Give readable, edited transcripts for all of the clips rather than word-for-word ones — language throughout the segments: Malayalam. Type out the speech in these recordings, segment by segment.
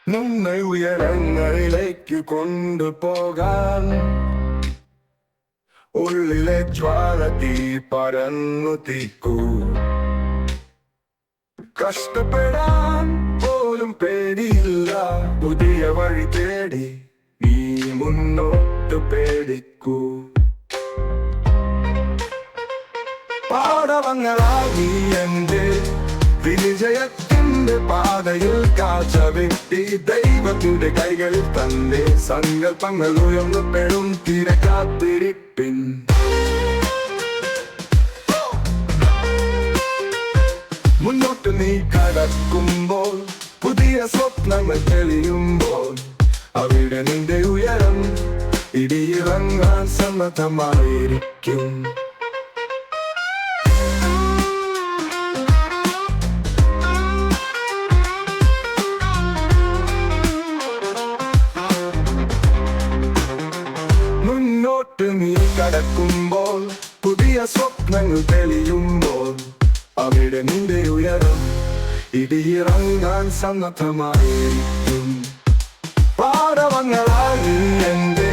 നിന്നെ ഉയരങ്ങളിലേക്ക് കൊണ്ടുപോകാൻ ഉള്ളിലെ ജ്വാല തീ പരന്നു തീക്കൂ. കഷ്ടപ്പെടാൻ പോലും പേടിയില്ല, പുതിയ വഴി തേടി നീ മുന്നോട്ട് പേടിക്കൂ. പാടവങ്ങളായി എന്റെ വിജയത്തിന്റെ പാതയിൽ കാഴ്ച വെട്ടി ദൈവത്തിന്റെ കൈകളിൽ തന്റെ സങ്കല്പങ്ങൾ ഉയർന്നപ്പെടും. തീരെ കാത്തിരിപ്പിൻ. മുന്നോട്ട് നീ കടക്കുമ്പോൾ, പുതിയ സ്വപ്നങ്ങൾ തെളിയുമ്പോൾ, അവിടെ നിന്റെ ഉയരം ഇടിയിറങ്ങാൻ സന്നദ്ധമായിരിക്കും. മുന്നോട്ട് നീ കടക്കുമ്പോൾ, പുതിയ സ്വപ്നങ്ങൾ തെളിയുമ്പോൾ, അവിടെ നിന്റെ ഉയരം ഇടിയിറങ്ങാൻ സന്നദ്ധമായിരിക്കും. പാടവങ്ങളായി എന്റെ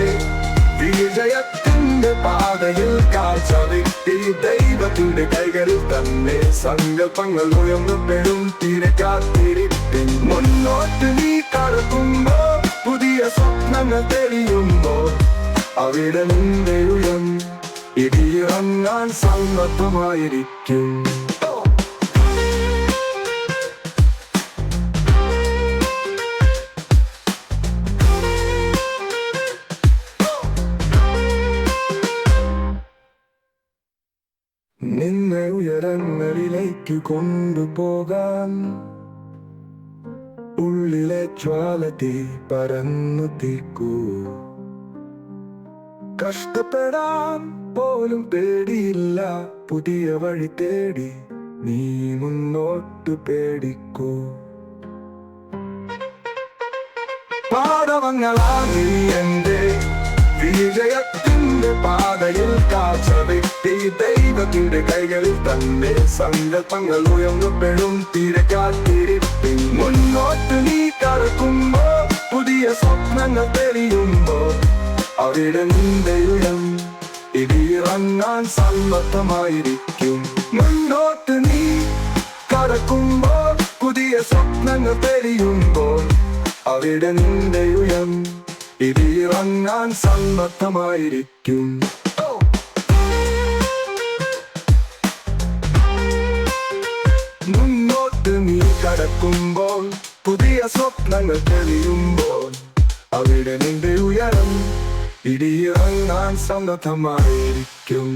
വിജയത്തിന്റെ പാതയിൽ കാഴ്ച വെട്ടി ദൈവത്തിന്റെ കൈകളിൽ തന്നെ സങ്കല്പങ്ങൾ ഉയർന്നപ്പെടും. തീരെ കാത്തിരിപ്പിൻ. മുന്നോട്ട് നീ കടക്കുമ്പോൾ, പുതിയ സ്വപ്നങ്ങൾ തെളിയുമ്പോൾ, അവിടെ നിന്റെ ഉയരം ഇടിയിറങ്ങാൻ സന്നദ്ധമായിരിക്കും. നിന്നെ ഉയരങ്ങളിലേക്ക് കൊണ്ടുപോകാൻ ഉള്ളിലെ ജ്വാല തീ പരന്നു തീക്കൂ. കഷ്ടപ്പെടാൻ പോലും പേടിയില്ല, പുതിയ വഴി തേടി നീ മുന്നോട്ട് പേടിക്കൂ. പാടവങ്ങളായി എന്റെ വിജയത്തിന്റെ പാതയിൽ കാഴ്ച വെട്ടി ദൈവത്തിന്റെ കൈകളിൽ തന്നെ സങ്കല്പങ്ങൾ ഉയർന്നപ്പെടും. തീരെ കാത്തിരിപ്പിൻ. മുന്നോട്ട് നീ കടക്കുമ്പോ, പുതിയ സ്വപ്നങ്ങൾ തെളിയുമ്പോ, അവിടെ നിന്റെ ഉയരം ഇടിയിറങ്ങാൻ സന്നദ്ധമായിരിക്കും. മുന്നോട്ട് നീ കടക്കുമ്പോൾ, പുതിയ സ്വപ്നങ്ങൾ തെളിയുമ്പോൾ, അവിടെ നിന്റെ ഉയരം ഇടിയിറങ്ങാൻ സന്നദ്ധമായിരിക്കും. മുന്നോട്ട് നീ കടക്കുമ്പോൾ, പുതിയ സ്വപ്നങ്ങൾ തെളിയുമ്പോൾ, അവിടെ നിന്റെ ഉയരം ഇടിയിറങ്ങാൻ സന്നദ്ധമായിരിക്കും.